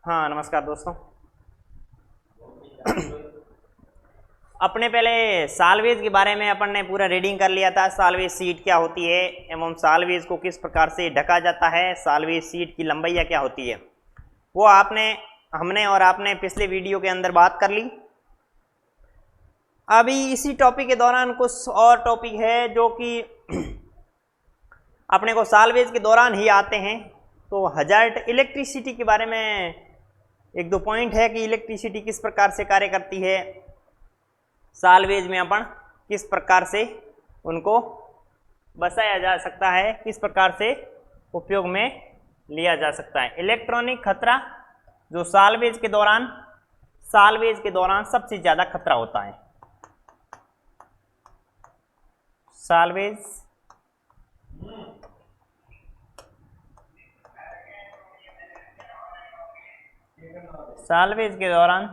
हाँ नमस्कार दोस्तों। अपने पहले साल्वेज के बारे में अपन ने पूरा रीडिंग कर लिया था। साल्वेज सीट क्या होती है एवं साल्वेज को किस प्रकार से ढका जाता है, साल्वेज सीट की लंबाई क्या होती है, वो हमने और आपने पिछले वीडियो के अंदर बात कर ली। अभी इसी टॉपिक के दौरान कुछ और टॉपिक है जो कि अपने को साल्वेज के दौरान ही आते हैं। तो हजार्ड इलेक्ट्रिसिटी के बारे में एक दो पॉइंट है कि इलेक्ट्रिसिटी किस प्रकार से कार्य करती है, साल्वेज में अपन किस प्रकार से उनको बसाया जा सकता है, किस प्रकार से उपयोग में लिया जा सकता है। इलेक्ट्रॉनिक खतरा जो साल्वेज के दौरान सबसे ज़्यादा खतरा होता है। साल्वेज के दौरान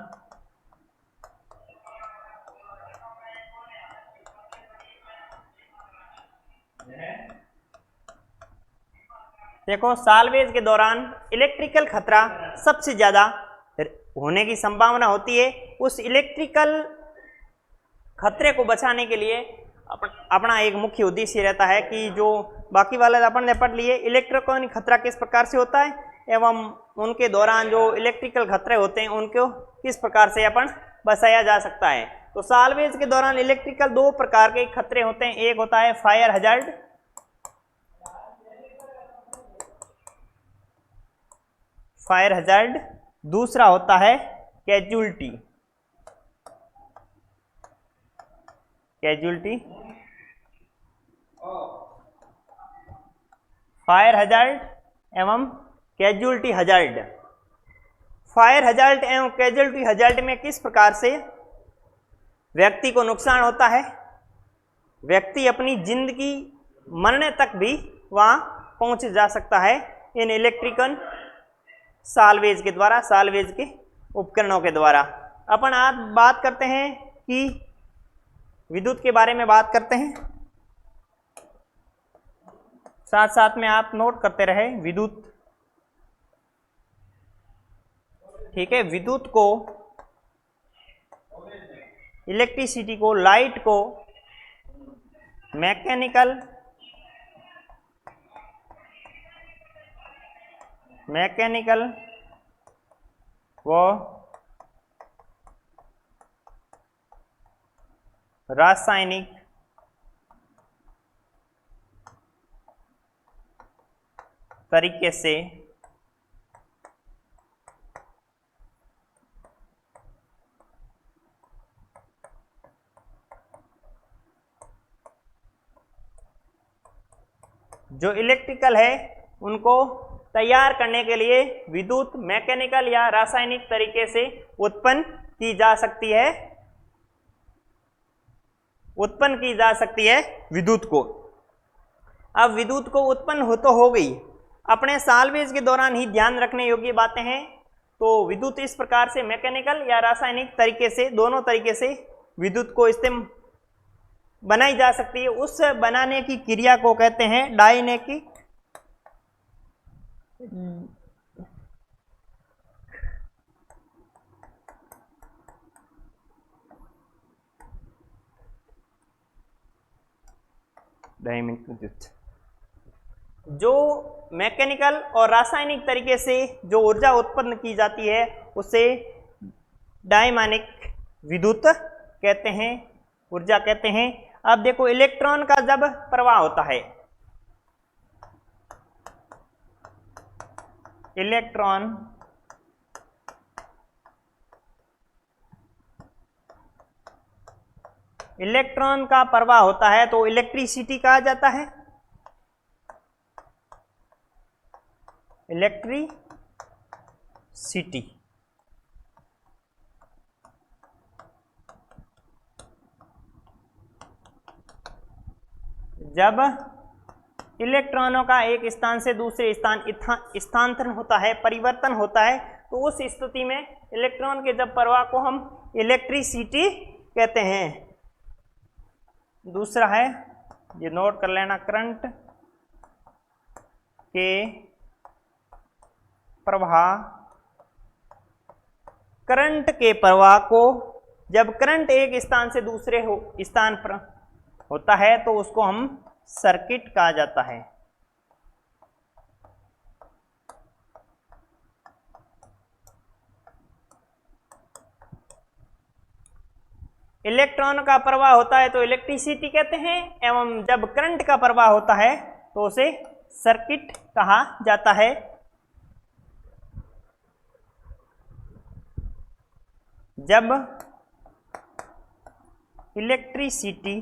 देखो, साल्वेज के दौरान इलेक्ट्रिकल खतरा सबसे ज़्यादा होने की संभावना होती है। उस इलेक्ट्रिकल खतरे को बचाने के लिए अपना एक मुख्य उद्देश्य रहता है कि जो बाकी वाले अपन ने पढ़ लिए, इलेक्ट्रॉनिक खतरा किस प्रकार से होता है एवं उनके दौरान जो इलेक्ट्रिकल खतरे होते हैं उनको किस प्रकार से अपन बचाया जा सकता है। तो साल्वेज के दौरान इलेक्ट्रिकल दो प्रकार के खतरे होते हैं। एक होता है फायर हजार्ड, दूसरा होता है कैजुअलिटी। फायर हजार्ड एवं कैजुअलिटी हजार्ड। फायर हजार्ड एवं कैजुअलिटी हजार्ड में किस प्रकार से व्यक्ति को नुकसान होता है, व्यक्ति अपनी जिंदगी मरने तक भी वहां पहुंच जा सकता है इन इलेक्ट्रिकल साल्वेज के द्वारा, साल्वेज के उपकरणों के द्वारा। अपन आज बात करते हैं कि विद्युत के बारे में बात करते हैं, साथ साथ में आप नोट करते रहे विद्युत। ठीक है, विद्युत को, इलेक्ट्रिसिटी को, लाइट को मैकेनिकल व रासायनिक तरीके से जो इलेक्ट्रिकल है उनको तैयार करने के लिए विद्युत मैकेनिकल या रासायनिक तरीके से उत्पन्न की जा सकती है विद्युत को। अब विद्युत को उत्पन्न हो गई, अपने साल्वेज के दौरान ही ध्यान रखने योग्य बातें हैं। तो विद्युत इस प्रकार से मैकेनिकल या रासायनिक तरीके से, दोनों तरीके से विद्युत को बनाई जा सकती है। उस बनाने की क्रिया को कहते हैं डायनेमिक विद्युत। जो मैकेनिकल और रासायनिक तरीके से जो ऊर्जा उत्पन्न की जाती है उसे डायनामिक विद्युत कहते हैं, ऊर्जा कहते हैं। अब देखो, इलेक्ट्रॉन का जब प्रवाह होता है, इलेक्ट्रॉन का प्रवाह होता है तो इलेक्ट्रिसिटी कहा जाता है। इलेक्ट्रिसिटी जब इलेक्ट्रॉनों का एक स्थान से दूसरे स्थान स्थानांतरण होता है, परिवर्तन होता है, तो उस स्थिति में इलेक्ट्रॉन के जब प्रवाह को हम इलेक्ट्रिसिटी कहते हैं। दूसरा है, ये नोट कर लेना, करंट के प्रवाह करंट के प्रवाह को, जब करंट एक स्थान से दूसरे स्थान पर होता है तो उसको हम सर्किट कहा जाता है। इलेक्ट्रॉन का प्रवाह होता है तो इलेक्ट्रिसिटी कहते हैं, एवं जब करंट का प्रवाह होता है तो उसे सर्किट कहा जाता है। जब इलेक्ट्रिसिटी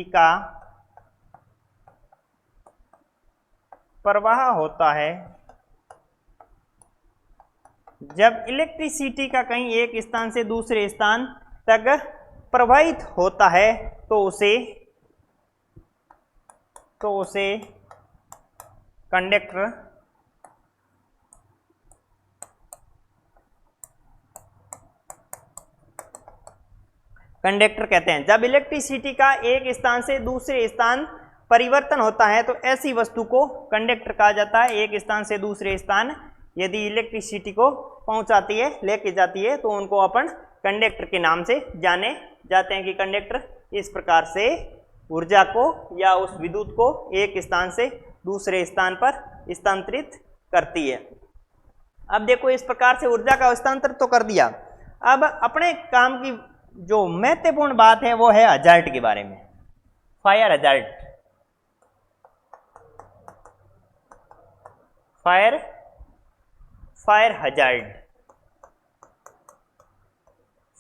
का प्रवाह होता है, जब इलेक्ट्रिसिटी का कहीं एक स्थान से दूसरे स्थान तक प्रवाहित होता है तो उसे कंडक्टर कहते हैं। जब इलेक्ट्रिसिटी का एक स्थान से दूसरे स्थान परिवर्तन होता है तो ऐसी वस्तु को कंडक्टर कहा जाता है। एक स्थान से दूसरे स्थान यदि इलेक्ट्रिसिटी को पहुंचाती है, लेके जाती है, तो उनको अपन कंडक्टर के नाम से जाने जाते हैं कि कंडक्टर इस प्रकार से ऊर्जा को या उस विद्युत को एक स्थान से दूसरे स्थान पर स्थानांतरित करती है। अब देखो, इस प्रकार से ऊर्जा का हस्तांतरण तो कर दिया। अब अपने काम की जो महत्वपूर्ण बात है वो है हजार्ड के बारे में। फायर हजार्ड,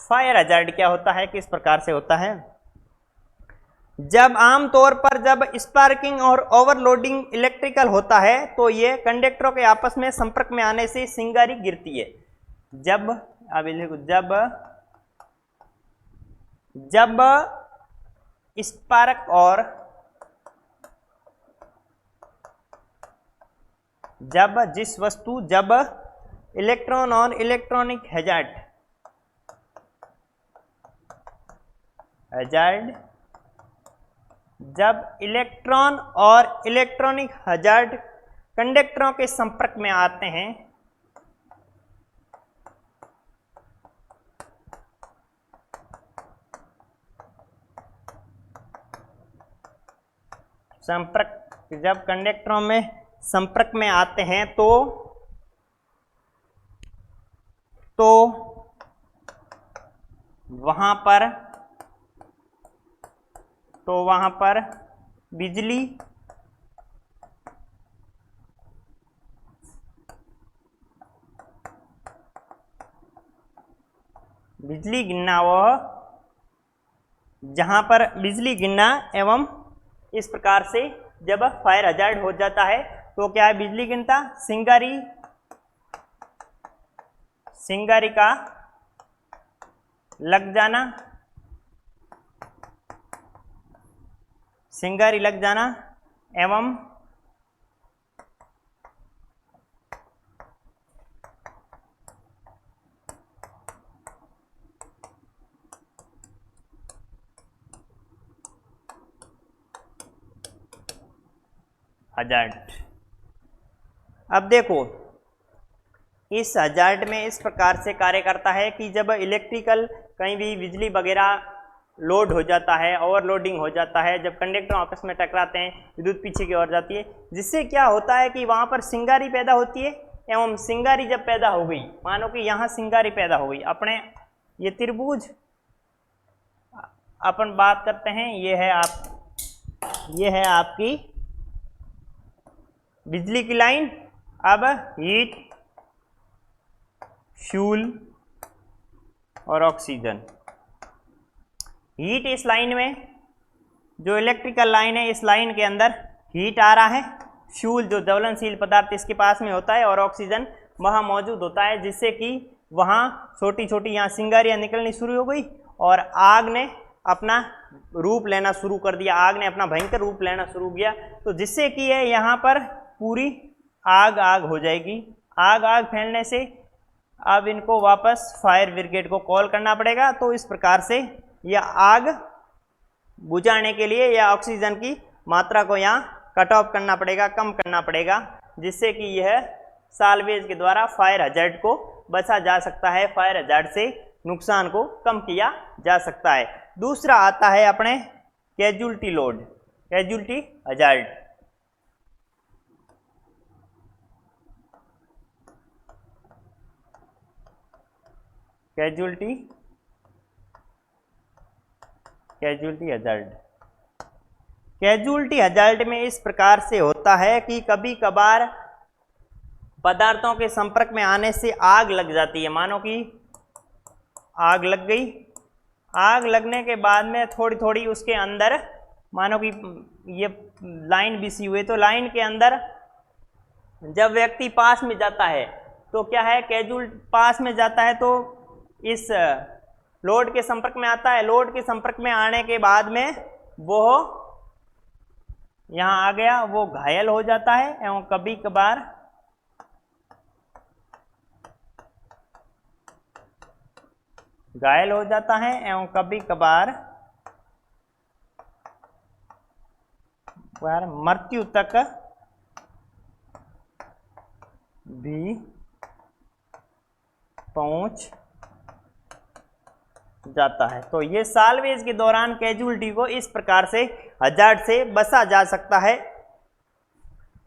फायर हजार्ड क्या होता है, किस प्रकार से होता है? जब आमतौर पर जब स्पार्किंग और ओवरलोडिंग इलेक्ट्रिकल होता है तो ये कंडक्टरों के आपस में संपर्क में आने से चिंगारी गिरती है। जब स्पार्क और जब इलेक्ट्रॉन और इलेक्ट्रॉनिक हजार्ड जब इलेक्ट्रॉन और इलेक्ट्रॉनिक हजार्ड कंडक्टरों के संपर्क में आते हैं जब कंडक्टरों में संपर्क में आते हैं तो वहां पर बिजली गिरना, वह जहां पर बिजली गिरना एवं इस प्रकार से जब फायर हजार्ड हो जाता है तो क्या है, बिजली गिरता, चिंगारी का लग जाना एवं हजार्ड। अब देखो, इस हजार्ड में इस प्रकार से कार्य करता है कि जब इलेक्ट्रिकल कहीं भी बिजली वगैरह लोड हो जाता है, ओवरलोडिंग हो जाता है, जब कंडक्टर आपस में टकराते हैं, विद्युत पीछे की ओर जाती है, जिससे क्या होता है कि वहाँ पर चिंगारी पैदा होती है। एवं चिंगारी जब पैदा हो गई, मानो कि यहाँ चिंगारी पैदा हो गई, अपने ये त्रिभुज अपन बात करते हैं, ये है आपकी बिजली की लाइन। अब हीट, फ्यूल और ऑक्सीजन, हीट इस लाइन में, जो इलेक्ट्रिकल लाइन है, इस लाइन के अंदर हीट आ रहा है, फ्यूल जो ज्वलनशील पदार्थ इसके पास में होता है और ऑक्सीजन वहाँ मौजूद होता है, जिससे कि वहाँ छोटी छोटी यहाँ चिंगारियाँ निकलनी शुरू हो गई और आग ने अपना रूप लेना शुरू कर दिया, आग ने अपना भयंकर रूप लेना शुरू किया, तो जिससे कि है यहाँ पर पूरी आग हो जाएगी। आग फैलने से अब इनको वापस फायर ब्रिगेड को कॉल करना पड़ेगा। तो इस प्रकार से यह आग बुझाने के लिए या ऑक्सीजन की मात्रा को यहाँ कट ऑफ करना पड़ेगा, कम करना पड़ेगा। जिससे कि यह साल्वेज के द्वारा फायर हजार्ड को बचा जा सकता है, फायर हजार्ड से नुकसान को कम किया जा सकता है। दूसरा आता है अपने casualty load, casualty hazard. Casualty hazard, casualty hazard में इस प्रकार से होता है कि कभी कभार पदार्थों के संपर्क में आने से आग लग जाती है। मानो कि आग लग गई, आग लगने के बाद में थोड़ी थोड़ी उसके अंदर मानो कि ये लाइन बिछी हुई, तो लाइन के अंदर जब व्यक्ति पास में जाता है तो क्या है, कैजुअल पास में जाता है तो इस लोड के संपर्क में आता है। लोड के संपर्क में आने के बाद में वो यहाँ आ गया, वो घायल हो जाता है एवं कभी कभार घायल हो जाता है एवं कभी कभार मृत्यु तक भी पहुंच जाता है। तो ये साल्वेज के दौरान कैजुअल्टी को इस प्रकार से हजार्ड से बचा जा सकता है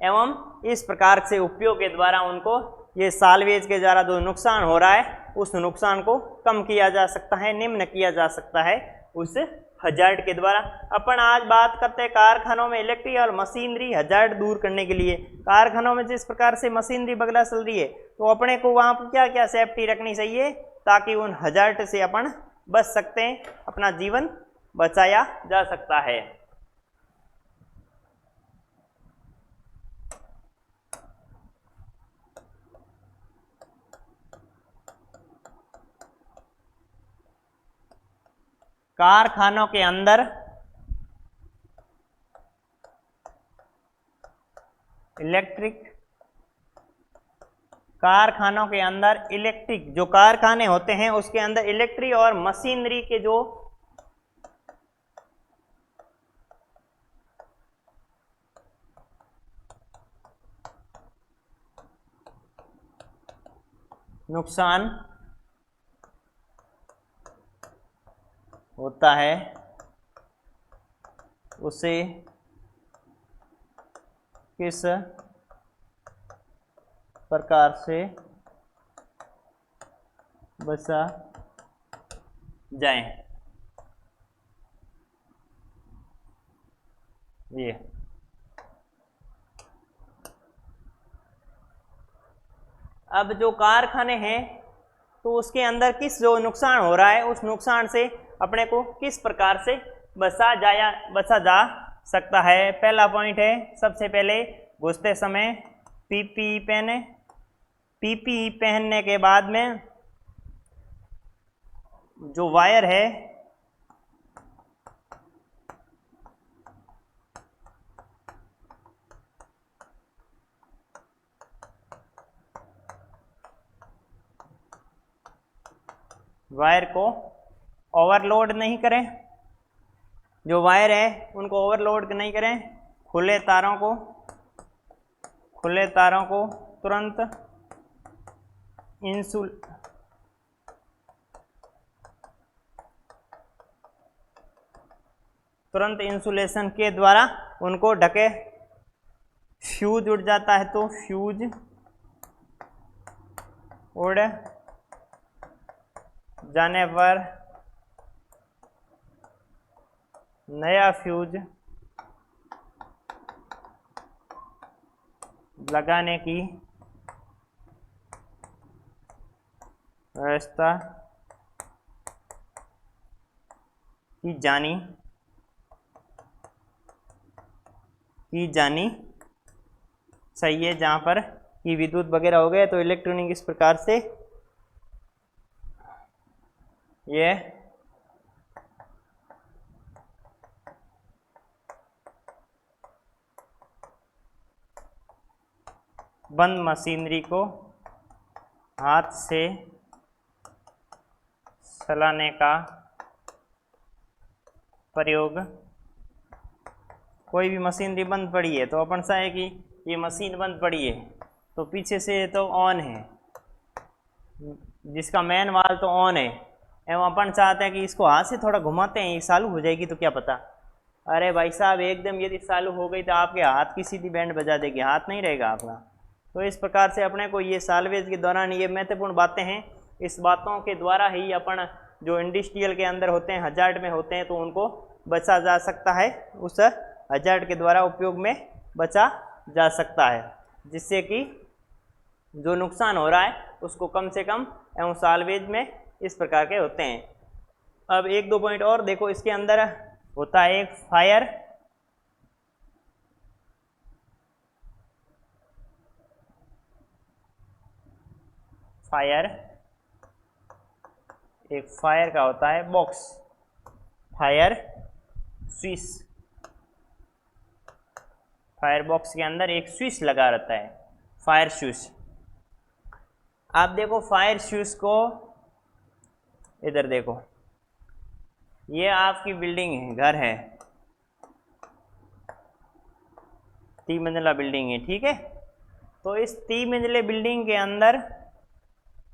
एवं इस प्रकार से उपयोग के द्वारा उनको ये साल्वेज के द्वारा जो नुकसान हो रहा है उस नुकसान को कम किया जा सकता है, निम्न किया जा सकता है उस हजार्ड के द्वारा। अपन आज बात करते हैं कारखानों में इलेक्ट्रिक और मशीनरी हजार्ड दूर करने के लिए। कारखानों में जिस प्रकार से मशीनरी वगैरह चल रही है तो अपने को वहाँ पर क्या क्या सेफ्टी रखनी चाहिए ताकि उन हजार्ड से अपन बच सकते हैं, अपना जीवन बचाया जा सकता है। कारखानों के अंदर इलेक्ट्रिक, कारखानों के अंदर इलेक्ट्रिक जो कारखाने होते हैं उसके अंदर इलेक्ट्रिक और मशीनरी के जो नुकसान होता है उसे किस प्रकार से बचा जाए। ये अब जो कारखाने हैं तो उसके अंदर किस जो नुकसान हो रहा है उस नुकसान से अपने को किस प्रकार से बचा जा सकता है। पहला पॉइंट है, सबसे पहले घुसते समय पीपीई पहने। पीपीई पहनने के बाद में जो वायर है वायर को ओवरलोड नहीं करें, जो वायर है उनको ओवरलोड नहीं करें। खुले तारों को तुरंत इंसुलेशन के द्वारा उनको ढके। फ्यूज उड़ जाता है तो फ्यूज उड़ जाने पर नया फ्यूज लगाने की व्यवस्था की जानी चाहिए। जहाँ पर कि विद्युत वगैरह हो गए तो इलेक्ट्रॉनिक इस प्रकार से ये बंद मशीनरी को हाथ से चलाने का प्रयोग। कोई भी मशीनरी बंद पड़ी है तो अपन चाहे कि ये मशीन बंद पड़ी है, तो पीछे से तो ऑन है, जिसका मेन वाल्व तो ऑन है, एवं अपन चाहते हैं कि इसको हाथ से थोड़ा घुमाते हैं, ये चालू हो जाएगी तो क्या पता। अरे भाई साहब, एकदम यदि चालू हो गई तो आपके हाथ की सीधी बैंड बजा देगी, हाथ नहीं रहेगा आपका। तो इस प्रकार से अपने को ये साल्वेज के दौरान ये महत्वपूर्ण बातें हैं, इस बातों के द्वारा ही अपन जो इंडस्ट्रियल के अंदर होते हैं, हजार्ड में होते हैं, तो उनको बचा जा सकता है, उस हजार्ड के द्वारा उपयोग में बचा जा सकता है, जिससे कि जो नुकसान हो रहा है उसको कम से कम एवं साल्वेज में इस प्रकार के होते हैं। अब एक दो पॉइंट और देखो, इसके अंदर होता है एक फायर, एक फायर का होता है box, fire switch. Fire box के अंदर एक स्विच लगा रहता है, फायर स्विच। आप देखो फायर स्विच को, इधर देखो, ये आपकी बिल्डिंग है, घर है, 3 मंजिला बिल्डिंग है, ठीक है। तो इस 3 मंजिले बिल्डिंग के अंदर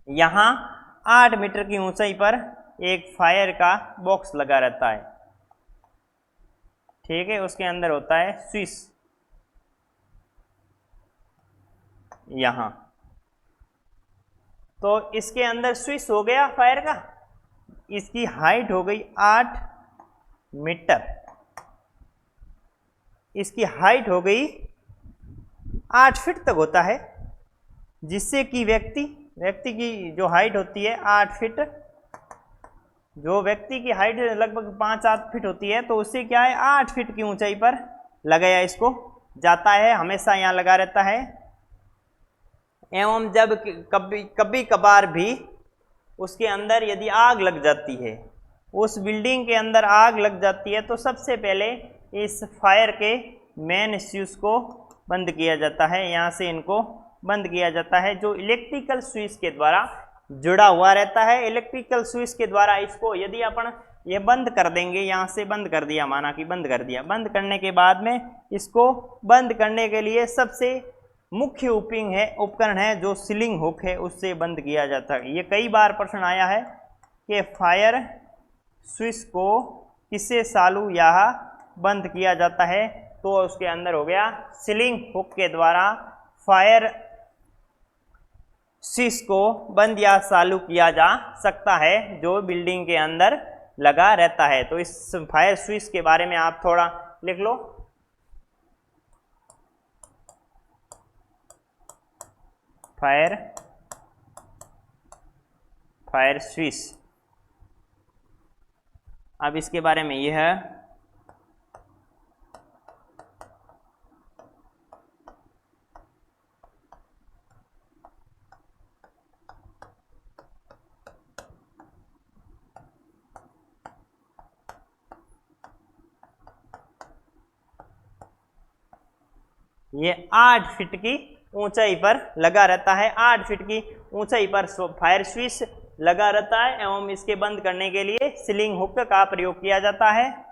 यहाँ 8 मीटर की ऊंचाई पर एक फायर का बॉक्स लगा रहता है, ठीक है। उसके अंदर होता है स्विच यहाँ, तो इसके अंदर स्विच हो गया फायर का, इसकी हाइट हो गई 8 मीटर, इसकी हाइट हो गई 8 फीट तक होता है, जिससे कि व्यक्ति की जो हाइट होती है 8 फीट, जो व्यक्ति की हाइट लगभग 5-8 फीट होती है, तो उससे क्या है 8 फीट की ऊंचाई पर लगाया इसको जाता है, हमेशा यहाँ लगा रहता है। एवं जब कभी कभार भी उसके अंदर यदि आग लग जाती है, उस बिल्डिंग के अंदर आग लग जाती है, तो सबसे पहले इस फायर के मेन स्विच को बंद किया जाता है, यहाँ से इनको बंद किया जाता है, जो इलेक्ट्रिकल स्विच के द्वारा जुड़ा हुआ रहता है। इलेक्ट्रिकल स्विच के द्वारा इसको यदि अपन ये बंद कर देंगे, यहाँ से बंद कर दिया, माना कि बंद कर दिया, बंद करने के बाद में इसको बंद करने के लिए सबसे मुख्य उपकरण है जो सीलिंग हुक है, उससे बंद किया जाता है। ये कई बार प्रश्न आया है कि फायर स्विच को किससे चालू या बंद किया जाता है, तो उसके अंदर हो गया सीलिंग हुक के द्वारा फायर स्विच को बंद या चालू किया जा सकता है, जो बिल्डिंग के अंदर लगा रहता है। तो इस फायर स्विच के बारे में आप थोड़ा लिख लो। फायर स्विच, अब इसके बारे में यह है, ये 8 फीट की ऊंचाई पर लगा रहता है, 8 फीट की ऊंचाई पर फायर स्विच लगा रहता है, एवं इसके बंद करने के लिए सीलिंग हुक का प्रयोग किया जाता है।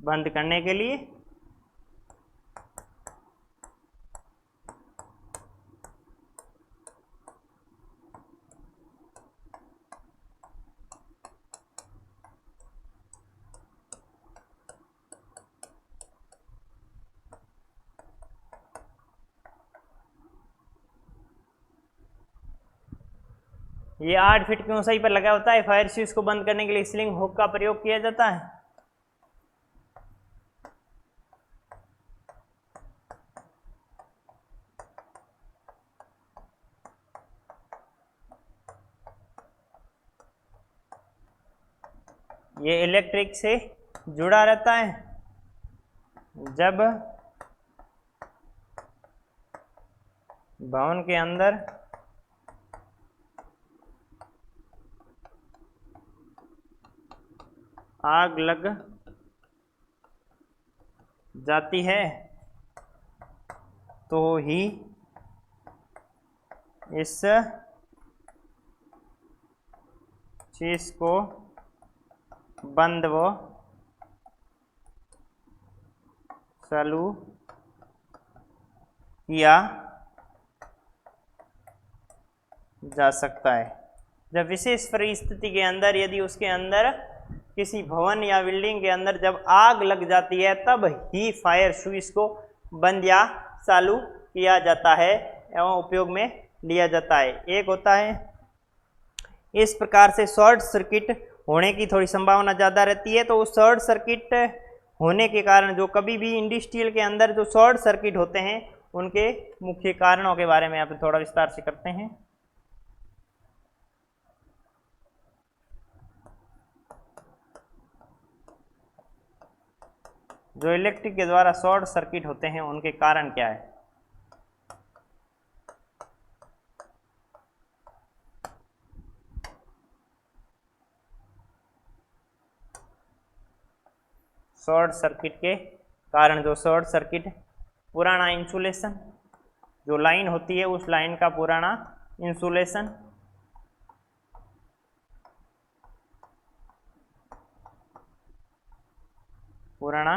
बंद करने के लिए ये 8 फीट की ऊंचाई पर लगा होता है। फायर स्विच को बंद करने के लिए सीलिंग हुक का प्रयोग किया जाता है। ये इलेक्ट्रिक से जुड़ा रहता है। जब भवन के अंदर आग लग जाती है तो ही इस चीज को बंद व चालू किया जा सकता है। जब विशेष परिस्थिति के अंदर यदि उसके अंदर किसी भवन या बिल्डिंग के अंदर जब आग लग जाती है तब ही फायर स्विच को बंद या चालू किया जाता है एवं उपयोग में लिया जाता है। एक होता है इस प्रकार से शॉर्ट सर्किट होने की थोड़ी संभावना ज़्यादा रहती है, तो उस शॉर्ट सर्किट होने के कारण जो कभी भी इंडस्ट्रियल के अंदर जो शॉर्ट सर्किट होते हैं उनके मुख्य कारणों के बारे में यहाँ पे थोड़ा विस्तार से करते हैं। जो इलेक्ट्रिक के द्वारा शॉर्ट सर्किट होते हैं उनके कारण क्या है। शॉर्ट सर्किट के कारण जो शॉर्ट सर्किट पुराना इंसुलेशन, जो लाइन होती है उस लाइन का पुराना इंसुलेशन, पुराना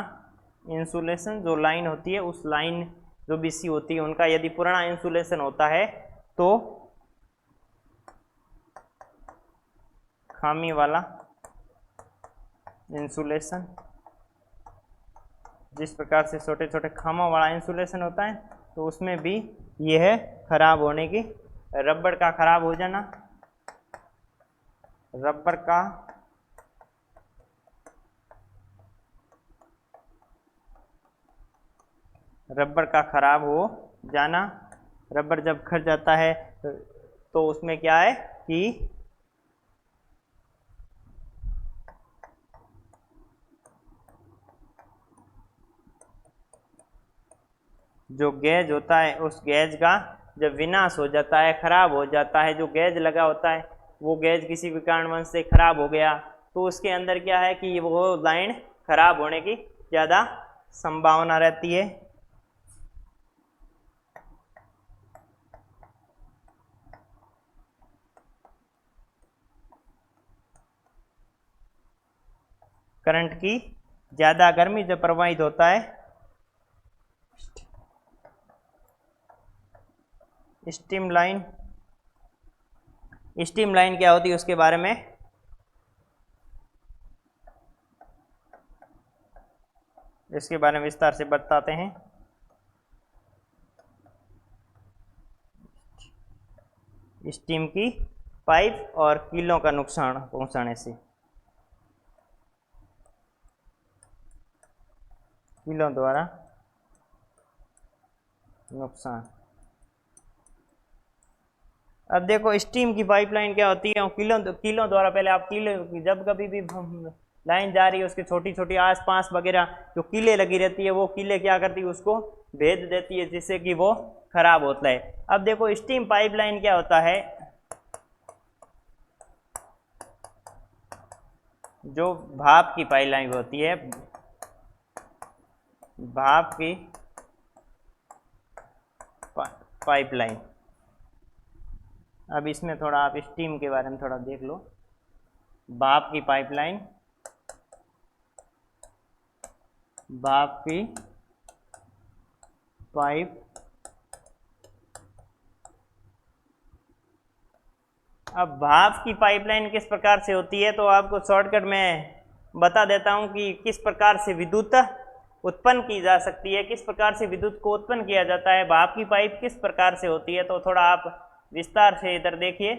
इंसुलेशन जो लाइन होती है उस लाइन जो बीसी होती है उनका यदि पुराना इंसुलेशन होता है तो खामी वाला इंसुलेशन, जिस प्रकार से छोटे छोटे खामों वाला इंसुलेशन होता है तो उसमें भी यह खराब होने की, रबड़ का खराब हो जाना, रबड़ का खराब हो जाना। रबड़ जब खर जाता है तो उसमें क्या है कि जो गेज होता है उस गेज का जब विनाश हो जाता है, खराब हो जाता है, जो गेज लगा होता है वो गेज किसी भी कारणवश से खराब हो गया तो उसके अंदर क्या है कि वो लाइन खराब होने की ज़्यादा संभावना रहती है। करंट की ज़्यादा गर्मी जब प्रवाहित होता है, स्टीम लाइन क्या होती है उसके बारे में इसके बारे में विस्तार से बताते हैं। स्टीम की पाइप और कीलों का नुकसान पहुंचाने से, कीलों द्वारा नुकसान। अब देखो स्टीम की पाइपलाइन क्या होती है, कीलों द्वारा, पहले आप कीले जब कभी भी लाइन जा रही है उसके छोटी छोटी आस पास वगैरह जो कीले लगी रहती है वो कीले क्या करती है उसको भेद देती है जिससे कि वो खराब होता है। अब देखो स्टीम पाइपलाइन क्या होता है, जो भाप की पाइपलाइन होती है, भाप की पाइपलाइन। अब इसमें थोड़ा आप स्टीम के बारे में थोड़ा देख लो। भाप की पाइपलाइन, भाप की पाइप, अब भाप की पाइपलाइन किस प्रकार से होती है तो आपको शॉर्टकट में बता देता हूं कि किस प्रकार से विद्युत उत्पन्न की जा सकती है, किस प्रकार से विद्युत को उत्पन्न किया जाता है, भाप की पाइप किस प्रकार से होती है। तो थोड़ा आप विस्तार से इधर देखिए।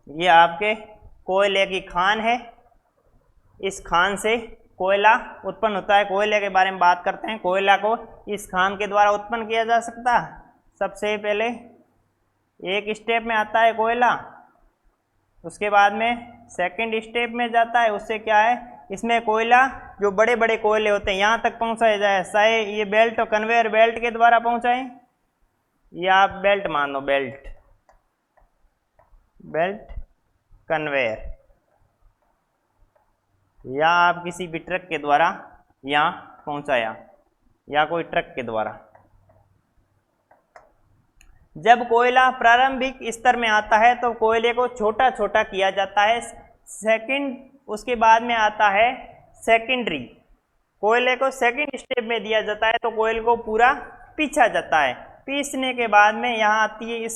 ये आपके कोयले की खान है, इस खान से कोयला उत्पन्न होता है। कोयले के बारे में बात करते हैं। कोयला को इस खान के द्वारा उत्पन्न किया जा सकता है। सबसे पहले एक स्टेप में आता है कोयला, उसके बाद में सेकंड स्टेप में जाता है, उससे क्या है इसमें कोयला जो बड़े बड़े कोयले होते हैं यहाँ तक पहुँचाया जाए, चाहे ये बेल्ट और कन्वेयर बेल्ट के द्वारा पहुँचाएं, या आप बेल्ट मान लो, बेल्ट कन्वेयर, या आप किसी भी ट्रक के द्वारा यहाँ पहुँचाया, या कोई ट्रक के द्वारा। जब कोयला प्रारंभिक स्तर में आता है तो कोयले को छोटा छोटा किया जाता है। उसके बाद में आता है सेकेंडरी, कोयले को सेकंड स्टेप में दिया जाता है, तो कोयले को पूरा पीसा जाता है। पीसने के बाद में यहाँ आती है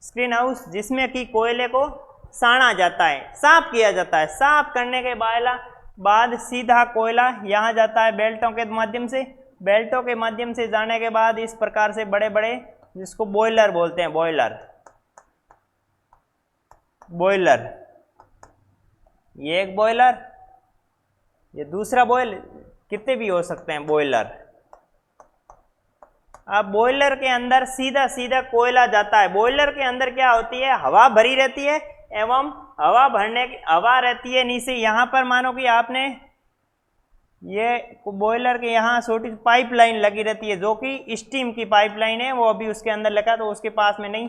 स्क्रीन हाउस, जिसमें कि कोयले को साना जाता है, साफ किया जाता है। साफ करने के बाद सीधा कोयला यहाँ जाता है बेल्टों के माध्यम से। बेल्टों के माध्यम से जाने के बाद इस प्रकार से बड़े बड़े, जिसको बॉयलर बोलते हैं, बॉयलर, ये एक बॉयलर, ये दूसरा बॉयलर, कितने भी हो सकते हैं बॉयलर। अब बॉयलर के अंदर सीधा सीधा कोयला जाता है। बॉयलर के अंदर क्या होती है, हवा भरी रहती है, एवं हवा रहती है नीचे। यहाँ पर मानो कि आपने ये बॉयलर के यहाँ छोटी पाइपलाइन लगी रहती है, जो कि स्टीम की पाइपलाइन है, वो अभी उसके अंदर लगा, तो उसके पास में नहीं।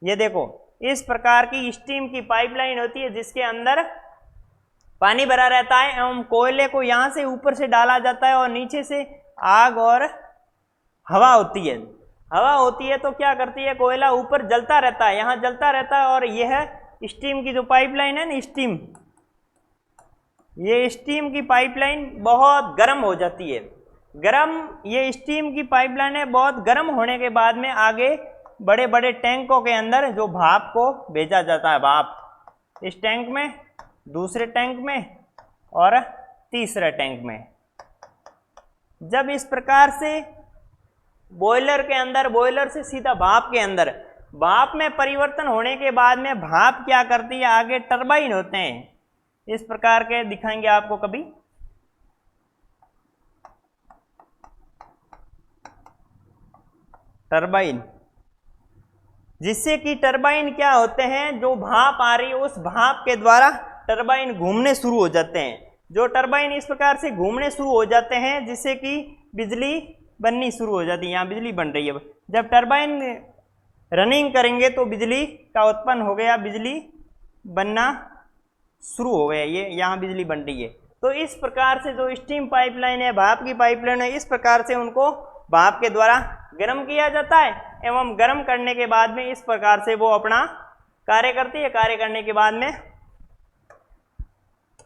ये देखो, इस प्रकार की स्टीम की पाइपलाइन होती है, जिसके अंदर पानी भरा रहता है, एवं कोयले को यहाँ से ऊपर से डाला जाता है, और नीचे से आग और हवा होती है। तो क्या करती है, कोयला ऊपर जलता रहता है, यहाँ जलता रहता है, और यह स्टीम की जो पाइपलाइन है ना, ये स्टीम की पाइपलाइन बहुत गर्म हो जाती है। ये स्टीम की पाइपलाइन है, बहुत गर्म होने के बाद में आगे बड़े बड़े टैंकों के अंदर जो भाप को भेजा जाता है, भाप इस टैंक में, दूसरे टैंक में और तीसरे टैंक में। जब इस प्रकार से बॉयलर के अंदर, बॉयलर से सीधा भाप के अंदर, भाप में परिवर्तन होने के बाद में भाप क्या करती है, आगे टरबाइन होते हैं, इस प्रकार के दिखाएंगे आपको कभी। टरबाइन, जिससे कि टरबाइन क्या होते हैं, जो भाप आ रही है उस भाप के द्वारा टरबाइन घूमने शुरू हो जाते हैं। जो टरबाइन इस प्रकार से घूमने शुरू हो जाते हैं, जिससे कि बिजली बननी शुरू हो जाती है। यहाँ बिजली बन रही है। जब टरबाइन रनिंग करेंगे तो बिजली का उत्पन्न हो गया, बिजली बनना शुरू हो गया, ये यहाँ बिजली बन रही है। तो इस प्रकार से जो स्टीम पाइपलाइन है, भाप की पाइपलाइन है, इस प्रकार से उनको भाप के द्वारा गर्म किया जाता है, एवं गर्म करने के बाद में इस प्रकार से वो अपना कार्य करती है। कार्य करने के बाद में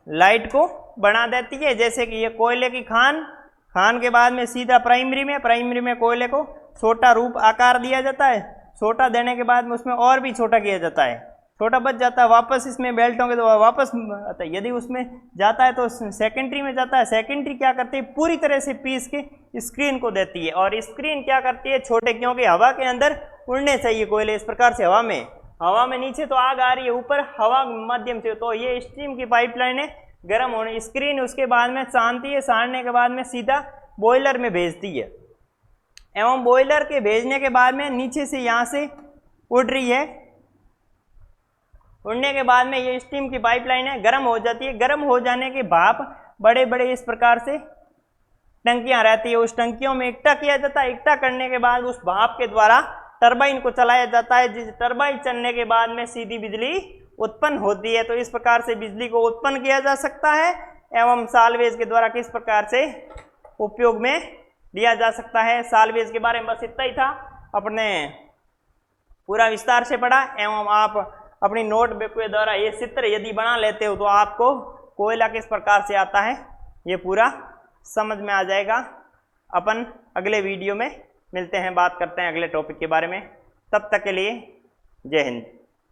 लाइट को बना देती है। जैसे कि ये कोयले की खान के बाद में सीधा प्राइमरी में कोयले को छोटा रूप आकार दिया जाता है। छोटा देने के बाद में उसमें और भी छोटा किया जाता है, छोटा बच जाता है, वापस इसमें बेल्टों के द्वारा वापस आता है। यदि उसमें जाता है तो सेकेंडरी में जाता है। सेकेंडरी क्या करती है, पूरी तरह से पीस के स्क्रीन को देती है, और स्क्रीन क्या करती है, छोटे, क्योंकि हवा के अंदर उड़ने चाहिए कोयले, इस प्रकार से हवा में नीचे तो आग आ रही है, ऊपर हवा माध्यम से, तो ये स्टीम की पाइपलाइन है, गर्म होने स्क्रीन उसके बाद में छानती है, छानने के बाद में सीधा बॉयलर में भेजती है, एवं बॉयलर के भेजने के बाद में नीचे से यहाँ से उड़ रही है। उड़ने के बाद में ये स्टीम की पाइपलाइन है, गर्म हो जाती है। गर्म हो जाने के भाप बड़े बड़े इस प्रकार से टंकियां रहती है, उस टंकियों में इकट्ठा किया जाता है। इकट्ठा करने के बाद उस भाप के द्वारा टरबाइन को चलाया जाता है, जिस टरबाइन चलने के बाद में सीधी बिजली उत्पन्न होती है। तो इस प्रकार से बिजली को उत्पन्न किया जा सकता है, एवं साल्वेज के द्वारा किस प्रकार से उपयोग में लिया जा सकता है। साल्वेज के बारे में बस इतना ही था, अपने पूरा विस्तार से पढ़ा, एवं आप अपनी नोटबुक के द्वारा ये चित्र यदि बना लेते हो तो आपको कोयला किस प्रकार से आता है ये पूरा समझ में आ जाएगा। अपन अगले वीडियो में मिलते हैं, बात करते हैं अगले टॉपिक के बारे में। तब तक के लिए जय हिंद।